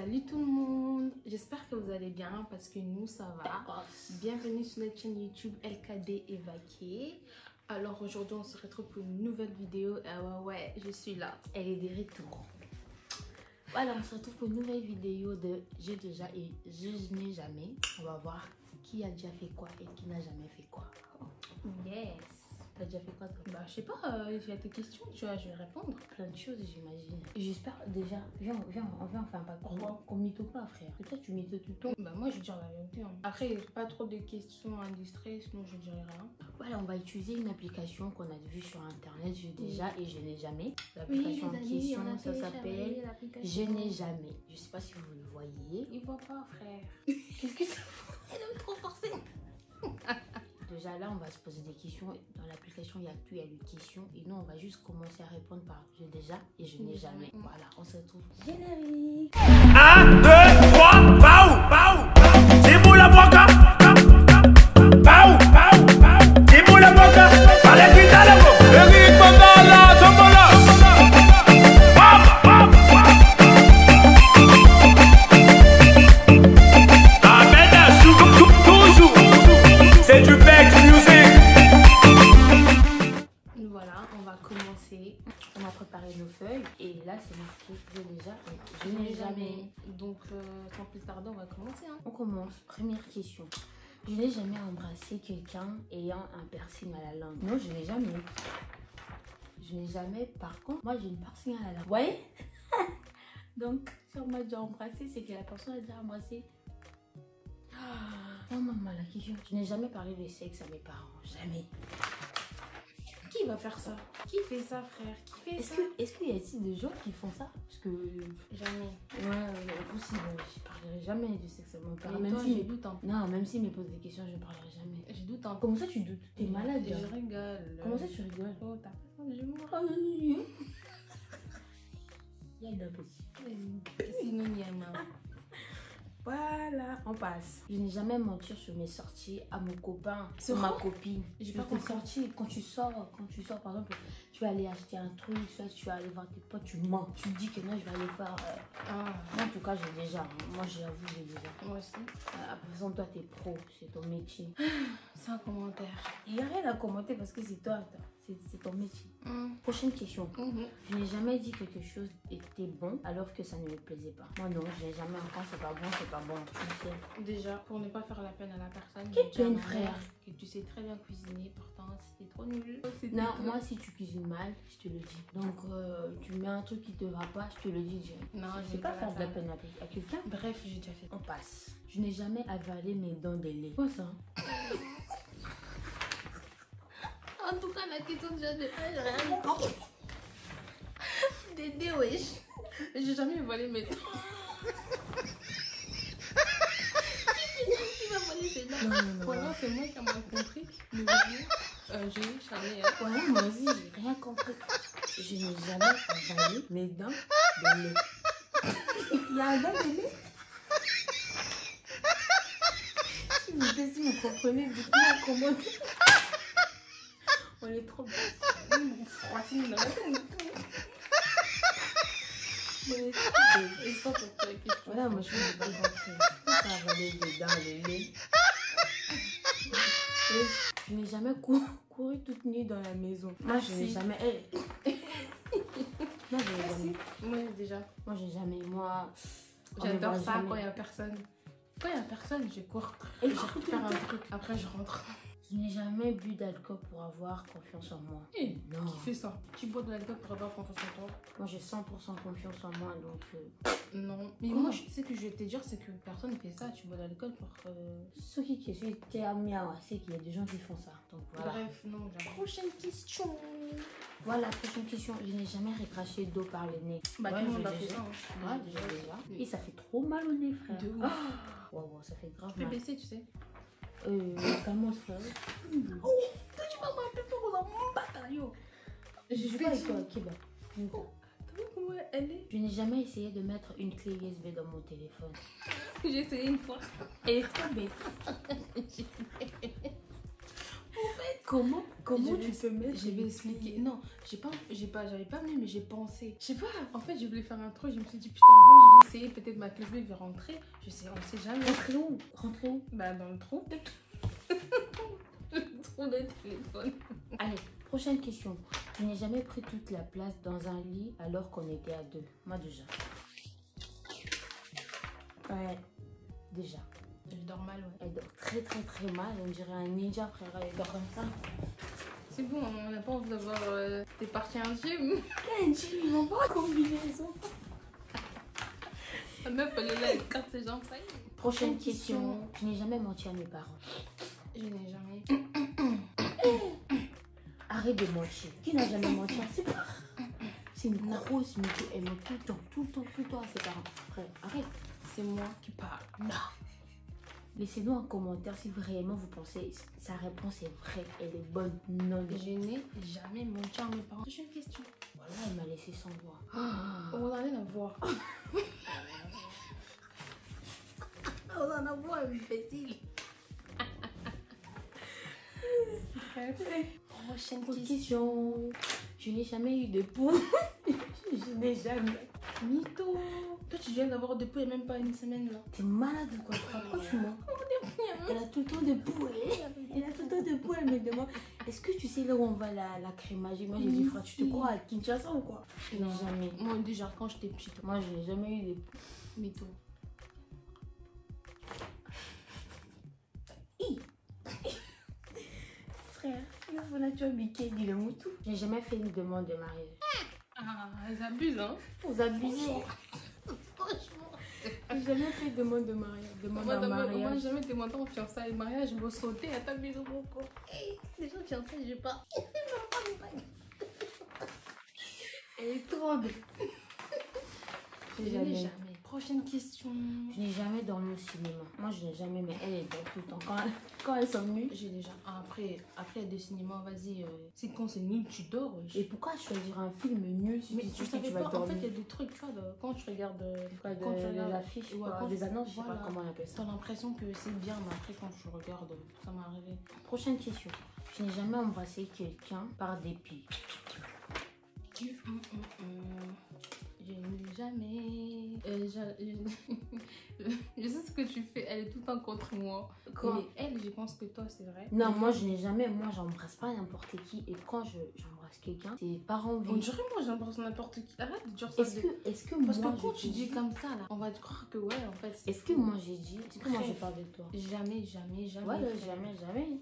Salut tout le monde, j'espère que vous allez bien parce que nous ça va. Bienvenue sur notre chaîne YouTube LKD et Vaquer. Alors aujourd'hui on se retrouve pour une nouvelle vidéo. Ouais, je suis là. Elle est de retour. Voilà, on se retrouve pour une nouvelle vidéo de J'ai déjà et je n'ai jamais. On va voir qui a déjà fait quoi et qui n'a jamais fait quoi. Yes. T'as déjà fait quoi toi? Bah je sais pas, j'ai tes questions, tu vois, je vais répondre. Plein de choses j'imagine. J'espère déjà, viens on va en faire un pas. Qu'on mytho pas frère. Que toi tu mytho tout le temps. Bah moi je vais dire la vérité. Hein. Après pas trop de questions indiscrètes, sinon je dirai rien. Voilà, on va utiliser une application qu'on a vue sur internet, J'ai déjà et je n'ai jamais. L'application en question, ça s'appelle Je n'ai jamais. Je sais pas si vous le voyez. Il voit pas frère. Qu'est-ce que ça fait? Elle aime trop forcer. Déjà là, on va se poser des questions. Dans l'application, il y a tout, il y a des questions. Et nous, on va juste commencer à répondre par j'ai déjà et je n'ai jamais. Voilà, on se retrouve. Générique. 1, 2, 3, Pau, Pau, c'est pour la boca. Pau, Pau, Pau, c'est pour la boca. Allez, vite à la boca. Le rythme dans la tombola. C'est du Bex Music. Voilà, on va commencer. On a préparé nos feuilles. Et là, c'est marqué j'ai déjà et je n'ai jamais. Donc, sans plus tarder, on va commencer. Hein. On commence. Première question. Je n'ai jamais embrassé quelqu'un ayant un piercing à la langue. Non, je n'ai jamais. Je n'ai jamais. Par contre, moi, j'ai une piercing à la langue. Ouais. Donc, si on m'a déjà embrassé, c'est que la personne a déjà embrassé. Oh maman, la question. Je n'ai jamais parlé de sexe à mes parents. Jamais. Qui va faire ça? Qui fait ça, frère? Qui fait ça? Est-ce qu'il y a ici des gens qui font ça? Parce que... Jamais. Ouais, possible. Je parlerai jamais de sexe à mes parents. Même si j'ai doute. Hein. Non, même s'ils me posent des questions, je ne parlerai jamais. J'ai doute. Hein. Comment ça tu doutes? T'es malade? Je rigole. Comment ça tu rigoles? Oh, t'as pas ça, je meurs. Il y a une impossible. Sinon, il y a marre. Voilà, on passe. Je n'ai jamais menti sur mes sorties à mon copain, sur ma copine. J'ai Sur pas tes compris. sorties, quand tu sors, par exemple, tu vas aller acheter un truc, soit tu vas aller voir tes potes, tu mens. Tu dis que non, je vais aller faire. Moi, en tout cas, j'ai déjà. Moi, j'avoue, j'ai déjà. Moi aussi. Après, sans toi, t'es pro, c'est ton métier. C'est un commentaire. Il n'y a rien à commenter parce que c'est toi, c'est ton métier. Prochaine question. Je n'ai jamais dit que quelque chose était bon alors que ça ne me plaisait pas. Moi non, je n'ai jamais encore c'est pas bon, c'est pas bon. Tu sais. Déjà, pour ne pas faire la peine à la personne. Quelle j'ai dit à peine, ma frère? mère que tu sais très bien cuisiner, pourtant c'était trop nul. Non, moi si tu cuisines mal, je te le dis. Donc tu mets un truc qui te va pas, je te le dis direct. Non, je sais pas faire de la peine à quelqu'un. Bref, j'ai déjà fait. On passe. Je n'ai jamais avalé mes dents de lait. Quoi ça? En tout cas, la question déjà de j'ai rien compris. Dédé, wesh. J'ai jamais volé mes dents. Qui va voler ses dents? Non. Voilà, c'est moi qui ai mal compris. Mais vraiment, j'ai jamais. Ouais, moi aussi, j'ai rien compris. Je n'ai jamais avalé mes dents de lait. Il y a un dent de lait? Si vous comprenez, dites-moi comment. On est trop bien. Froissine dans la tête. C'est pas pour la question. Voilà, moi je n'ai pas compris. Ça a volé des dents de lait. Je n'ai jamais couru toute nuit dans la maison. Moi je n'ai jamais. Moi j'ai jamais. Moi déjà. Moi j'ai jamais. Moi. J'adore ça quand il n'y a personne. Quand il n'y a personne, je cours. Et je récupère un truc. Après, je rentre. Je n'ai jamais bu d'alcool pour avoir confiance en moi. Non. Qui fait ça? Tu bois de l'alcool pour avoir confiance en toi? Moi j'ai 100% confiance en moi donc. Non. Mais moi, ce que je vais te dire, c'est que personne ne fait ça. Tu bois de l'alcool pour. Ceux qui suis Miawa, c'est qu'il y a des gens qui font ça. Donc voilà. Bref, non. Prochaine question. Voilà, prochaine question. Je n'ai jamais recraché d'eau par le nez. Bah, ouais, tout le monde a fait ça. Ouais, déjà. Et ça fait trop mal au nez, frère. De ouf. Wow, ça fait grave Tu peux mal. baisser, tu sais. Calme-moi, frère. Oh, toi, tu m'as mal fait pour mon bataillon. Je suis pas avec toi, Kiba. T'as vu comment elle est? Je n'ai jamais essayé de mettre une clé USB dans mon téléphone. J'ai essayé une fois. Elle est trop bête. En fait, Comment Je tu peux mettre Je vais les expliquer. filles? Non, j'avais pas mis, mais j'ai pensé. Je sais pas, en fait, je voulais faire un truc. Je me suis dit, putain, moi, je vais essayer. Peut-être ma classe B va rentrer. Je sais, on sait jamais. Rentrer où? Bah, dans le trou. Le trou de téléphone. Allez, prochaine question. Je n'ai jamais pris toute la place dans un lit alors qu'on était à deux. Moi déjà. Ouais, déjà. Je dors mal, ouais. Elle dort très très très mal. On dirait un ninja, frère. Elle dort comme ça. C'est bon, on n'a pas envie d'avoir des parties intimes. Quel gym, ils vont pas combinaison. La meuf, elle est là, elle carte ses jambes, ça y est. Prochaine question. Je n'ai jamais menti à mes parents. Je n'ai jamais. Arrête de mentir. Qui n'a jamais menti à ses parents? C'est une grosse mytho. Elle ment tout le temps à ses parents. Frère, arrête. C'est moi qui parle. Non. Laissez-nous un commentaire si vraiment vous pensez sa réponse est vraie, elle est bonne. Non. Je n'ai jamais menti à mes parents. Prochaine question. Voilà, elle m'a laissé sans voix. On va aller la voir. On en a voix, imbécile. Prochaine Question. Je n'ai jamais eu de poux. Je n'ai jamais. Mytho. Toi, tu viens d'avoir des poux il n'y a même pas une semaine là. T'es malade ou quoi? Franchement. Elle a tout le temps de poux. Elle a tout le temps de poux. Elle me demande est-ce que tu sais là où on va la crème magique? Moi j'ai dit frère, tu te crois à Kinshasa ou quoi? Non, Jamais. Moi, déjà, quand j'étais petite. Moi je n'ai jamais eu de poux. Mytho. Frère, il a tué Mickey, dis le moutou. J'ai jamais fait une demande de mariage. Ah, elles abusent, hein. Vous abusez. Franchement. J'ai jamais fait demande de mariage. Moi, j'ai jamais demandé en fiançailles et mariage. Je me sautais à ta maison, mon corps. Déjà, fiançailles, j'ai pas. Elle est trop belle. Je n'ai jamais. Prochaine question. Je n'ai jamais dormi au cinéma. Moi, je n'ai jamais, mais elle dort tout le temps. Quand elle s'ennuie. J'ai déjà. Après, il y a des cinémas, vas-y. C'est quand c'est nul, tu dors. Et pourquoi choisir un film nul si Mais tu tu sais que savais tu vas pas, en dormir? fait, il y a des trucs, tu vois, quand tu regardes. Quoi, quand tu des regardes affiches, ouais, quoi, quand des tu- annonces, je sais voilà. pas comment on appelle ça. T'as l'impression que c'est bien, mais après, quand tu regardes, ça m'est arrivé. Prochaine question. Je n'ai jamais embrassé quelqu'un par dépit. Je n'ai jamais. Je sais ce que tu fais, elle est tout le temps contre moi. Quoi? Et elle, je pense que toi, c'est vrai. Non, moi je n'ai jamais, moi j'embrasse pas n'importe qui. Et quand j'embrasse quelqu'un, c'est par envie. On dirait moi, j'embrasse n'importe qui. Arrête de dire ça. Est-ce que Parce moi que quand je tu te dis comme ça, là, on va te croire que ouais, en fait. c'est Est-ce que faux. moi j'ai dit? Est-ce que moi Bref. j'ai parlé de toi? Jamais. Ouais, frère. jamais.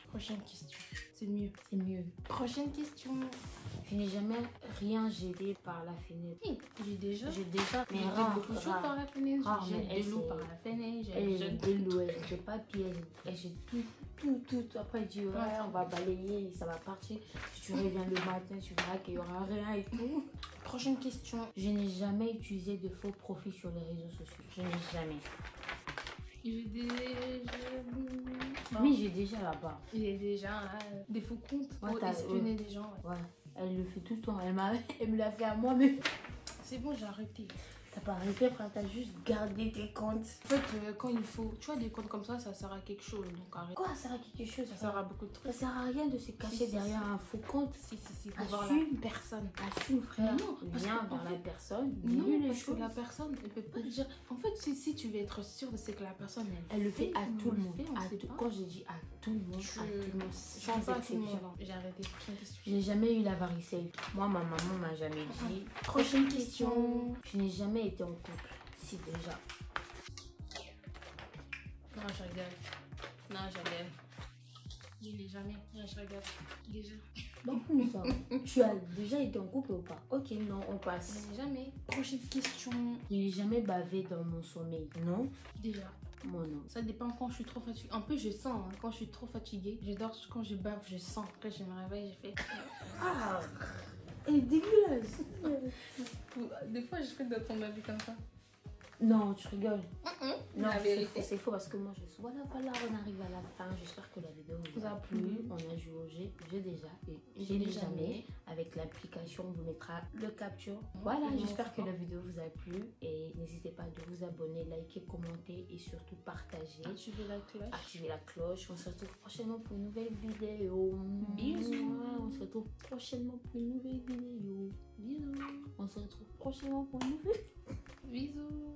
Prochaine question. C'est mieux. C'est mieux. Prochaine question. Je n'ai jamais rien jeté par la fenêtre. Oui, j'ai déjà. Mais J'ai rare, beaucoup de choses rare. par la fenêtre. Rare, J'ai mais des elle, loups c'est- par la fenêtre. Elle J'ai jette des loups, elle jette des papiers, elle jette tout. Après elle dit ouais, on va balayer, ça va partir. Si tu reviens le matin, tu verras qu'il n'y aura rien et tout. Prochaine question. Je n'ai jamais utilisé de faux profils sur les réseaux sociaux. Je n'ai jamais. J'ai déjà. Oui, j'ai déjà là-bas. J'ai déjà des faux comptes Ouais, pour t'as- espionner des gens. Ouais. Ouais, elle le fait tout le temps. Elle me l'a fait à moi, mais C'est bon, j'ai arrêté. t'as pas arrêté, frère, t'as juste gardé tes comptes. En fait, quand il faut. Tu vois, des comptes comme ça sert à quelque chose. Donc arrête. Quoi, ça sert à quelque chose? Ça sert à beaucoup de Ça trucs. sert à rien de se cacher Si, derrière un faux compte. Si. Pour voir la Assume. personne. Assume, frère. Non, parce Viens que, en vers fait, la personne. Non, dis-lui les parce que choses. la personne, elle peut pas te dire. En fait, si tu veux être sûr de ce que la personne, Elle le fait à tout le monde. on À sait tout- pas. Quand je dis à tout le monde, à tout le monde, sans pas à tout le monde, exception. hein. J'ai arrêté. Prochaine question. Je n'ai jamais eu la varicelle. Moi, ma maman m'a jamais dit. Prochaine question. Je n'ai jamais été en couple. Si, déjà. Non, je regarde. Je l'ai jamais. Non, je regarde. Déjà. Donc, nous ça. Tu as déjà été en couple ou pas? Ok, non, on Je passe. l'ai jamais. Prochaine question. Je n'ai jamais bavé dans mon sommeil. Non? Déjà. Moi, non. Ça dépend quand je suis trop fatiguée. Un peu, je sens. Hein, quand je suis trop fatiguée, je dors. Quand je bave, je sens. Après, je me réveille, je fais. Ah! Elle est dégueulasse. Des fois, je fais de ton avis comme ça. Non, tu rigoles. Non, La vérité. c'est faux parce que moi je suis. Voilà, on arrive à la fin. J'espère que la vidéo vous a plu. On a joué au jeu déjà et j'ai déjà jamais. Avec l'application, on vous mettra le capture. Voilà, j'espère que la vidéo vous a plu et n'hésitez pas de vous abonner, liker, commenter et surtout partager. Activez la cloche. Activez la cloche. On se retrouve prochainement pour une nouvelle vidéo. Bisous. On se retrouve prochainement pour une nouvelle vidéo. Bisous. On se retrouve prochainement pour une nouvelle. Bisous.